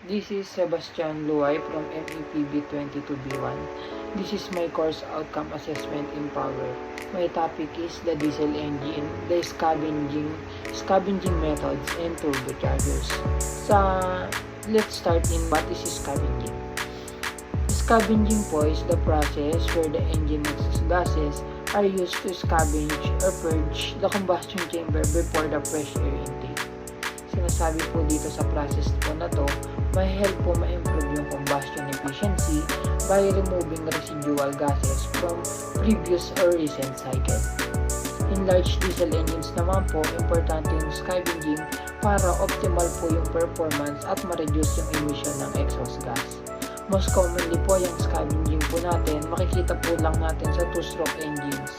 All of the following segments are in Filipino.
This is Sebastian Luay from MEPB 22B1. This is my course outcome assessment in power. My topic is the diesel engine, the scavenging methods, and turbochargers. Let's start in what is scavenging. Scavenging po is the process where the engine exhaust gases are used to scavenge or purge the combustion chamber before the fresh air intake. Sinasabi po dito sa process po na to, may help po ma-improve yung combustion efficiency by removing residual gases from previous or recent cycle. In large diesel engines naman po, importante yung scavenging para optimal po yung performance at ma-reduce yung emission ng exhaust gas. Most commonly po yung scavenging po natin, makikita po lang natin sa two-stroke engines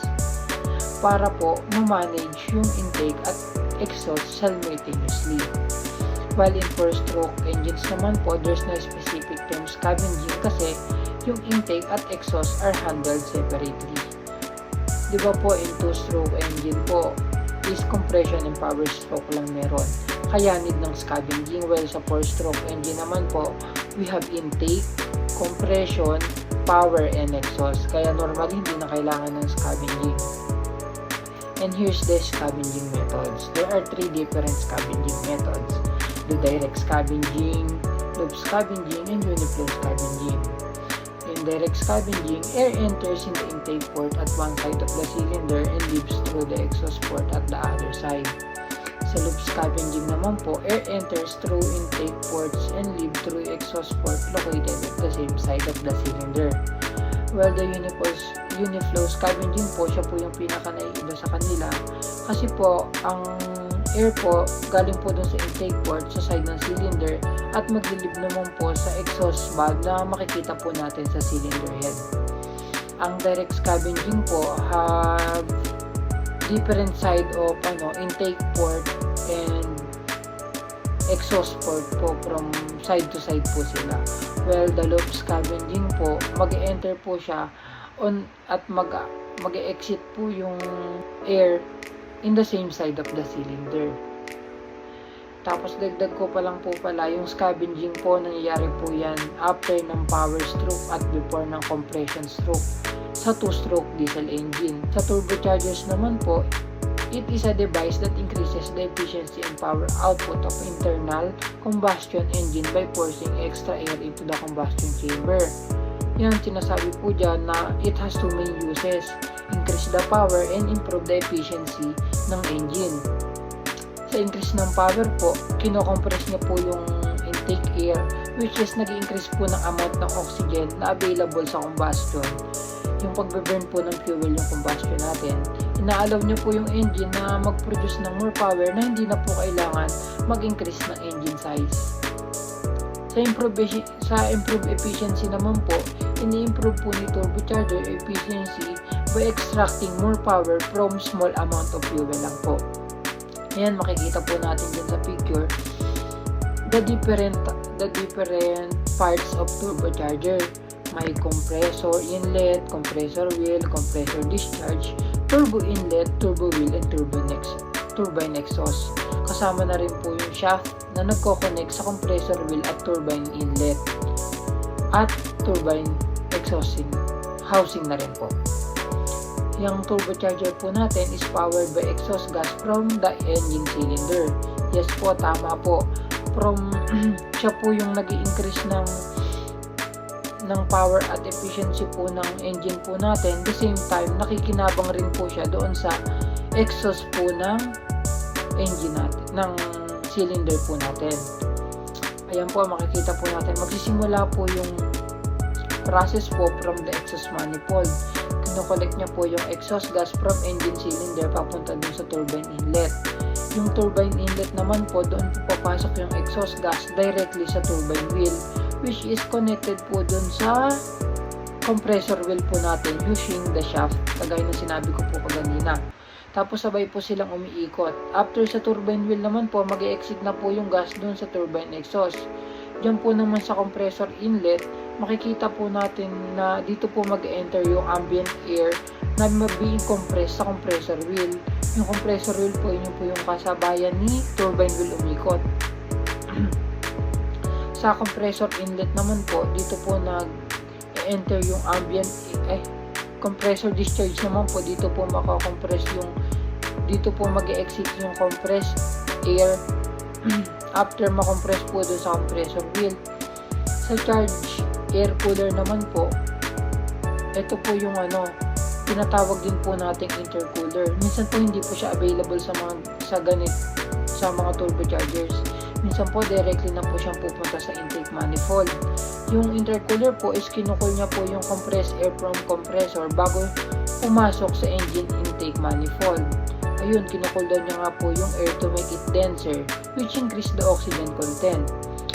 para po ma-manage yung intake at exhaust simultaneously. While in four-stroke engines naman po, there's no specific term scavenging kasi yung intake at exhaust are handled separately. Diba po in two-stroke engine po is compression and power stroke lang meron. Kaya need ng scavenging. While sa four-stroke engine naman po, we have intake, compression, power, and exhaust. Kaya normally hindi na kailangan ng scavenging. And here's the scavenging methods. There are three different scavenging methods. The direct scavenging, loop scavenging, and uniflow scavenging. In direct scavenging, air enters in the intake port at one side of the cylinder and leaves through the exhaust port at the other side. Sa loop scavenging naman po, air enters through intake ports and leave through exhaust port located at the same side of the cylinder. While the uniflow scavenging po, siya po yung pinaka-naiiba sa kanila kasi po, ang air po galing po dun sa intake port sa side ng cylinder at maglilib naman po sa exhaust valve na makikita po natin sa cylinder head. Ang direct scavenging po have different side of intake port and exhaust port po, from side to side po sila. Well, the loop scavenging po, mag-enter po siya on at mag-exit po yung air in the same side of the cylinder. Tapos dagdag ko pa lang po pala, yung scavenging po, nangyayari po yan after ng power stroke at before ng compression stroke sa two-stroke diesel engine. Sa turbochargers naman po, it is a device that increases the efficiency and power output of internal combustion engine by forcing extra air into the combustion chamber. Yan, sinasabi po dyan na it has two main uses: increase the power and improve the efficiency ng engine. Sa increase ng power po, kinocompress niya po yung intake air, which is nag-increase po ng amount ng oxygen na available sa combustion. Yung pagbe-burn po ng fuel yung combustion natin, ina-allow niyo po yung engine na mag-produce ng more power na hindi na po kailangan mag-increase ng engine size. Sa improve efficiency naman po, ini-improve po ni turbocharger efficiency by extracting more power from small amount of fuel lang po. Ayan, makikita po natin dyan sa picture the different parts of turbocharger. May compressor inlet, compressor wheel, compressor discharge, turbo inlet, turbo wheel, and turbine exhaust. Kasama na rin po yung shaft na nagko-connect sa compressor wheel at turbine inlet at turbine exhausting housing na rin po. Yung turbocharger po natin is powered by exhaust gas from the engine cylinder. Yes po, tama po. Siya po yung nag-i-increase ng power at efficiency po ng engine po natin. The same time, nakikinabang rin po siya doon sa exhaust po ng engine natin, ng cylinder po natin. Ayan po, makikita po natin. Magsisimula po yung process po from the exhaust manifold. Kino-collect niya po yung exhaust gas from engine cylinder papunta dun sa turbine inlet. Yung turbine inlet naman po, doon po papasok yung exhaust gas directly sa turbine wheel, which is connected po dun sa compressor wheel po natin using the shaft, kagaya ng sinabi ko po kanina. Tapos sabay po silang umiikot. After sa turbine wheel naman po, mag-exit na po yung gas dun sa turbine exhaust. Diyan po naman sa compressor inlet, makikita po natin na dito po mag-enter yung ambient air na being compressed sa compressor wheel. Yung compressor wheel po, yun po yung kasabayan ni turbine wheel umikot. Sa compressor inlet naman po, dito po nag-enter yung ambient, compressor discharge naman po, dito po makakompress yung, dito po mag-exit yung compressed air after makompress po dun sa compressor wheel. Sa charge air cooler naman po, ito po yung tinatawag din po nating intercooler. Minsan po hindi po siya available sa mga turbochargers. Minsan po directly na po siyang pupunta sa intake manifold. Yung intercooler po is kinukul niya po yung compressed air from compressor bago pumasok sa engine intake manifold. Ayun, kinukul down niya nga po yung air to make it denser, which increase the oxygen content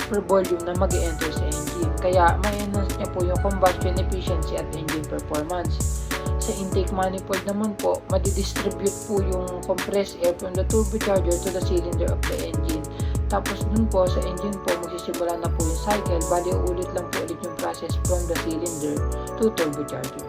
per volume na mag-enter sa engine. Kaya ma-enhance niya po yung combustion efficiency at engine performance. Sa intake manifold naman po, madidistribute po yung compressed air from the turbocharger to the cylinder of the engine. Tapos dun po sa engine po, magsisimula na po yung cycle, bali ulit lang po ulit yung process from the cylinder to turbocharger.